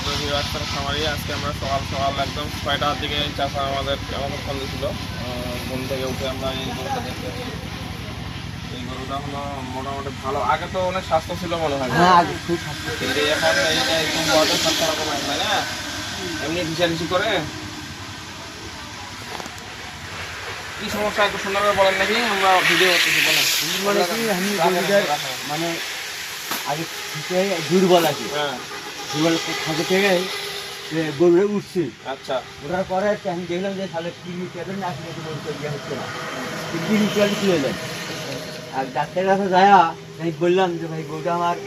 খামারি আজকে আমরা সকাল সকাল একদম 6টার দিকে চাষা আমাদের ফোন দিয়েছিল। ঘুম থেকে উঠে আমরা এই গরুটা দেখতে আসি। এই গরুটা হলো মোটামুটি ভালো, আগে তো অনেক স্বাস্থ্য ছিল মনে হয়। হ্যাঁ, আগে খুব স্বাস্থ্য ছিল। কিন্তু এখন এইটা একদম বড় স্বাস্থ্য রকম হয় না, এমনি ঘিচাঘিচি করে। কি সমস্যা একটু সুন্দরভাবে বলেন নাকি, আমরা ভিডিও করতেছি বলেন। মানে কি আমি গরুটার মানে আগে থেকে দুর্বল আছি। হ্যাঁ, দুর্বল থাকে থেকে গরুটা উঠছি। আচ্ছা, ওঠার পরে আমি দেখলাম যে তাহলে কিডনি ট্যাবলেট না খেলে গরু তো ইয়ে হচ্ছে না, কিডনি ট্যাবলেট খুলে দেন। আর ডাক্তারের কাছে যায় আমি বললাম যে ভাই গরুটা আমার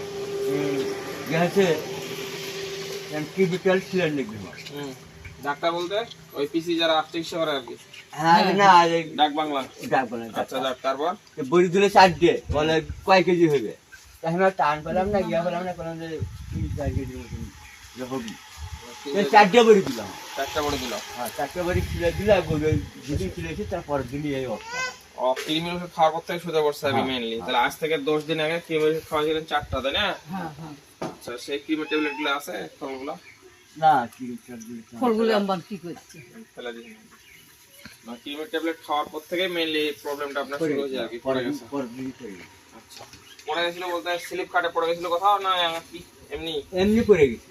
ইয়ে হচ্ছে, কিডনি ট্যাবলেট ছিলেন লিখবে। ডাক্তার বলতে ওই পিসি যারা চিকিৎসা করে আর কি। হ্যাঁ না, ডাক বাংলা। ডাক বলে। আচ্ছা, যাক, তারপর বড়ি দিলে 4 বলে কয় কেজি হবে। আমি আর টান পেলাম না, গিয়া পেলাম না, বললাম যে 3-4 কেজির মতন হবে। 4 বড়ি দিলাম। 4টা বড়ি দিল। হ্যাঁ, 4 বড়ি খুলে দিলে গরু যেদিন খুলেছি তারপর দিনই এই অবস্থা। কৃমির ওষুধ খাওয়ার পর থেকে শুতে পড়ছে আর কি মেইনলি। তাহলে আজ থেকে 10 দিন আগে কৃমির ওষুধ খাওয়াছিলেন 4টা, তাই না? আচ্ছা, সেই কৃমির ট্যাবলেট গুলো আছে ফলগুলো? না, ফলগুলো আমার কি করছে ফেলে দিন। না, কৃমির ট্যাবলেট খাওয়ার পর থেকে মেইনলি প্রবলেমটা আপনার শুরু হয়েছে আর কি, পড়ে গেছে। আচ্ছা, পড়ে গেছিল বলতে স্লিপ কাটে পড়ে গেছিল কোথাও না কি এমনি? এমনি পড়ে গেছে।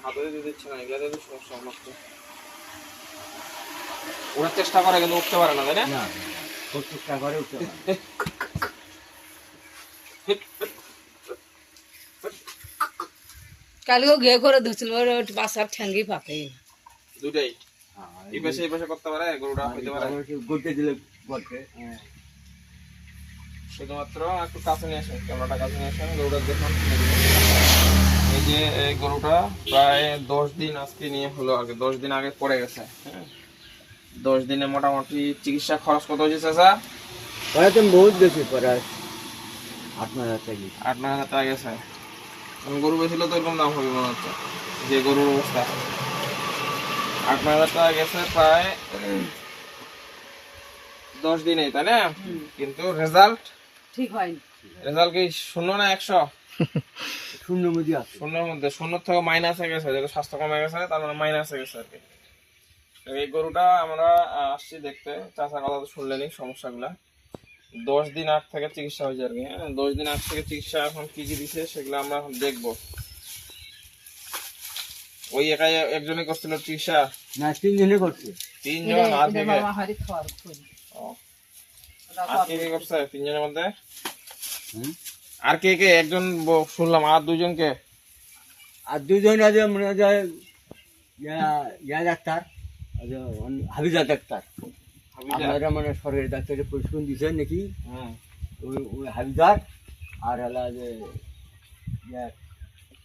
হাতে দিতে দিচ্ছে না, এগুলো তো সমস্যা হচ্ছে। ওরা চেষ্টা করে কিন্তু উঠতে পারে না, তাই না? না, খুব চেষ্টা করে উঠতে পারে। কালকেও ঘে করে ধরছিল, বাসার ঠ্যাঙ্গি পাকে দুটাই এই পাশে করতে পারে, গরুটা হইতে পারে। গড়তে দিলে গড়তে। শুধুমাত্র একটু কাছে নিয়ে আসেন, ক্যামেরাটা কাছে নিয়ে আসেন, গরুটা দেখুন। এই যে এই গরুটা প্রায় 10 দিন আজকে নিয়ে হলো আর কি, 10 দিন আগে পড়ে গেছে। হ্যাঁ, 10 দিনে মোটামুটি চিকিৎসা খরচ কত হয়েছে চাচা? পরে তো বহুত বেশি পরে 8-9 হাজার টাকা। 8-9 হাজার টাকা গেছে। গরু বেছিল তো এরকম দাম হবে মনে হচ্ছে, যে গরুর অবস্থা। 8-9 হাজার টাকা গেছে প্রায় 10 দিনে, তাই না? কিন্তু রেজাল্ট ঠিক হয়নি। রেজাল্ট কি 0 না 100? শূন্যের মধ্যে আছে। 0-র মধ্যে, 0 থেকে মাইনাসে গেছে, যেটা স্বাস্থ্য কমে গেছে তার মানে মাইনাসে গেছে আর কি। এই গরুটা আমরা আসছি দেখতে, চাষার কথা তো শুনলেনি সমস্যাগুলা। 10 দিন আগ থেকে চিকিৎসা হয়েছে আর কি। হ্যাঁ, 10 দিন আগ থেকে চিকিৎসা এখন কি কি দিছে সেগুলো আমরা এখন দেখবো। ওই একাই একজনই করছিল চিকিৎসা? না, 3 জনে করছে। 3 জন? আর কে কে? ও, আর কে কে করছে 3 জনের মধ্যে? হুম? আর কে কে? একজন শুনলাম, আর 2 জনকে? আর 2 জন আছে মনে হয় ইয়া ডাক্তার, হাবিজা ডাক্তার। আপনারা মানে সরকারি ডাক্তারের প্রশিক্ষণ দিচ্ছেন নাকি? ওই হাবিজার আর হলো যে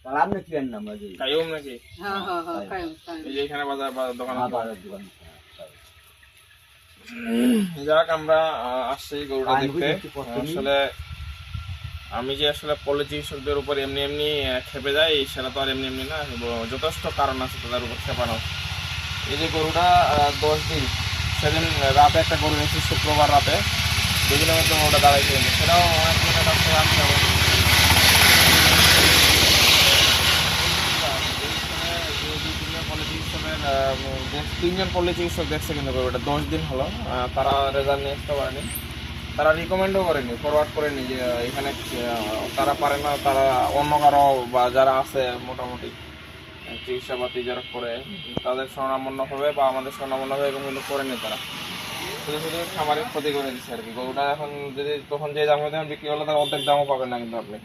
কালাম নাকি এর নাম আছে, কায়ুম নাকি? হ্যাঁ হ্যাঁ হ্যাঁ, কায়ুম কায়ুম। এই যে এখানে বাজার দোকান আছে। বাজার দোকান। যাক, আমরা আসছি গরুটা দেখতে। আসলে আমি যে আসলে পল্লী চিকিৎসকদের উপর এমনি এমনি খেপে যাই সেটা তো আর এমনি এমনি না, যথেষ্ট কারণ আছে তাদের উপর খেপানো। এই যে গরুটা 10 দিন, সেদিন রাতে একটা গরু নিয়েছি, শুক্রবার রাতে, দুদিনের মধ্যে গরুটা দাঁড়াইছে, সেটাও অনেক আনতে হবে। 3 জন পল্লী চিকিৎসক দেখছে কিন্তু গরুটা 10 দিন হলো, তারা রেজাল্ট নিয়ে আসতে পারেনি, তারা রিকমেন্ডও করেনি, ফরওয়ার্ড করেনি যে এখানে তারা পারে না, তারা অন্য কারো বা যারা আছে মোটামুটি চিকিৎসাপাতি যারা করে তাদের স্বনামন্য হবে বা আমাদের স্বনামন্য হবে, এরকম কিন্তু করেনি তারা। শুধু শুধু খামারের ক্ষতি করে দিচ্ছে আর কি। গরুটা এখন যদি তখন যে দামে দামে বিক্রি হলো তার অর্ধেক দামও পাবেন না কিন্তু আপনি।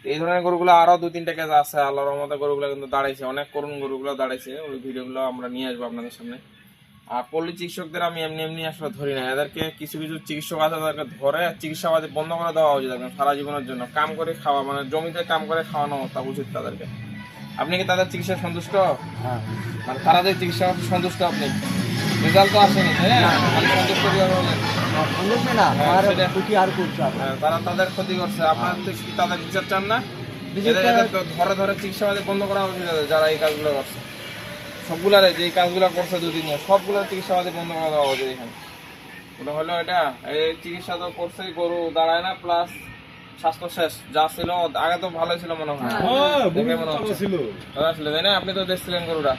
এই ধরনের গরুগুলো আরো 2-3টা কেজ আছে, আল্লাহর রহমতে গরুগুলো কিন্তু দাঁড়াইছে, অনেক করুণ গরুগুলো দাঁড়াইছে। ওই ভিডিওগুলো আমরা নিয়ে আসবো আপনাদের সামনে। আর পল্লী চিকিৎসকদের আমি এমনি এমনি আসলে ধরি না, এদেরকে কিছু কিছু চিকিৎসক আছে তাদেরকে ধরে চিকিৎসাবাদী বন্ধ করে দেওয়া উচিত একদম সারা জীবনের জন্য। কাম করে খাওয়া মানে জমিতে কাম করে খাওয়ানো তা উচিত তাদেরকে। আপনি কি তাদের চিকিৎসা সন্তুষ্ট? হ্যাঁ, মানে তারা যে চিকিৎসা সন্তুষ্ট? আপনি রেজাল্ট তো আসেনি, সন্তুষ্ট না, আর করছে তারা তাদের ক্ষতি করছে, আপনার কি তাদের বিচার চান না? ধরে ধরে চিকিৎসাবাদী বন্ধ করা উচিত যারা এই কাজগুলো করছে, সবগুলারে যে কাজগুলো করছে 2 দিন সবগুলোর চিকিৎসাবাদী বন্ধ করে দেওয়া উচিত এখানে। ওটা হলো এটা, এই চিকিৎসা তো করছে, গরু দাঁড়ায় না, প্লাস স্বাস্থ্য শেষ যা ছিল আগে তো ভালোই ছিল মনে হয় দেখে মনে হচ্ছে তাজা ছিল তাই না? আপনি তো দেখছিলেন গরুটা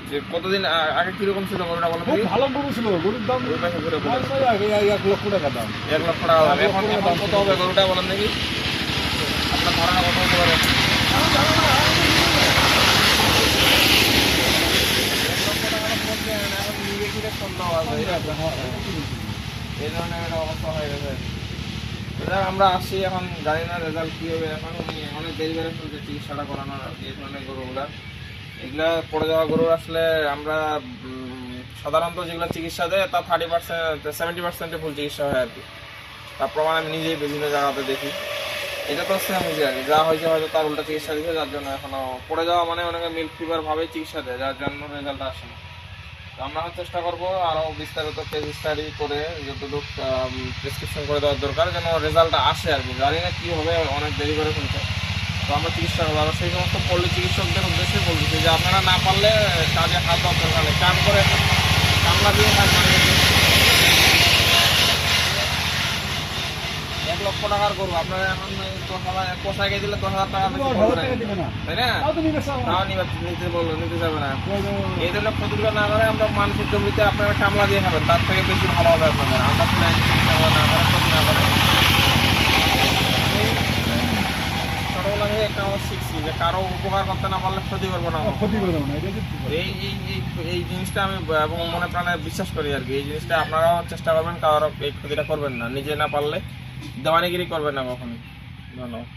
যে কতদিন আগে কিরকম ছিল গরুটা বলেন দেখি? ভালো গরু ছিল, গরুর দাম গরুটা ঘুরে বলেন। 1 লক্ষ টাকা দাম। 1 লক্ষ টাকা দাম। এখন এখন কত হবে গরুটা বলেন দেখি? আপনার ধারণা কত হতে পারে? 1 লক্ষ টাকার মধ্যে এখন নিজে কিনে সন্দেহ আছে এই ধরনের একটা অবস্থা হয়ে গেছে। এবার আমরা আসি, এখন জানি না রেজাল্ট কি হবে। এখন অনেক দেরি করে ফেলছে চিকিৎসাটা করানোর আর কি। এই ধরনের গরুগুলা এগুলা পড়ে যাওয়া গরু আসলে আমরা সাধারণত যেগুলো চিকিৎসা দেয় তা 30% 70% ফুল চিকিৎসা হয় আর কি। তার প্রমাণ আমি নিজেই বিভিন্ন জায়গাতে দেখি। এটা তো সেম হয়েছে আর কি, যা হয়েছে হয়তো তার উল্টা চিকিৎসা দিচ্ছে, যার জন্য এখনো পড়ে যাওয়া মানে অনেকে মিল্ক ফিভার ভাবে চিকিৎসা দেয়, যার জন্য রেজাল্ট আসে না। তো আমরা চেষ্টা করবো আরও বিস্তারিত কেস স্টাডি করে যতটুকু প্রেসক্রিপশন করে দেওয়ার দরকার যেন রেজাল্টটা আসে আর কি। জানি না কী হবে, অনেক দেরি করে ফেলছে। তো আমরা চিকিৎসা করবো। আমরা সেই সমস্ত পল্লী চিকিৎসকদের উদ্দেশ্যে বলতেছি যে আপনারা না পারলে কাজে হাত দেওয়ার দরকার নেই, কাম করে কামলা দিয়ে কাজ মারিয়ে 1 লক্ষ টাকার গরু আপনারা এখন পোষায় গিয়ে দিলে 10,000 টাকা বেশি পড়বে না, তাই না? তাও নিতে যাবে না। এই জন্য প্রতিক্রিয়া না করে আমরা মানসিক জমিতে আপনারা কামলা দিয়ে খাবেন, তার থেকে বেশি ভালো হবে আপনাদের। আমরা না করে ক্ষতি না করে ছোটবেলা থেকে একটা আমরা শিখছি যে কারো উপকার করতে না পারলে ক্ষতি করবো না। এই জিনিসটা আমি এবং মনে প্রাণে বিশ্বাস করি আর কি। এই জিনিসটা আপনারাও চেষ্টা করবেন, কারো এই ক্ষতিটা করবেন না, নিজে না পারলে দেওয়ানিগিরি করবেন না কখনোই। ধন্যবাদ।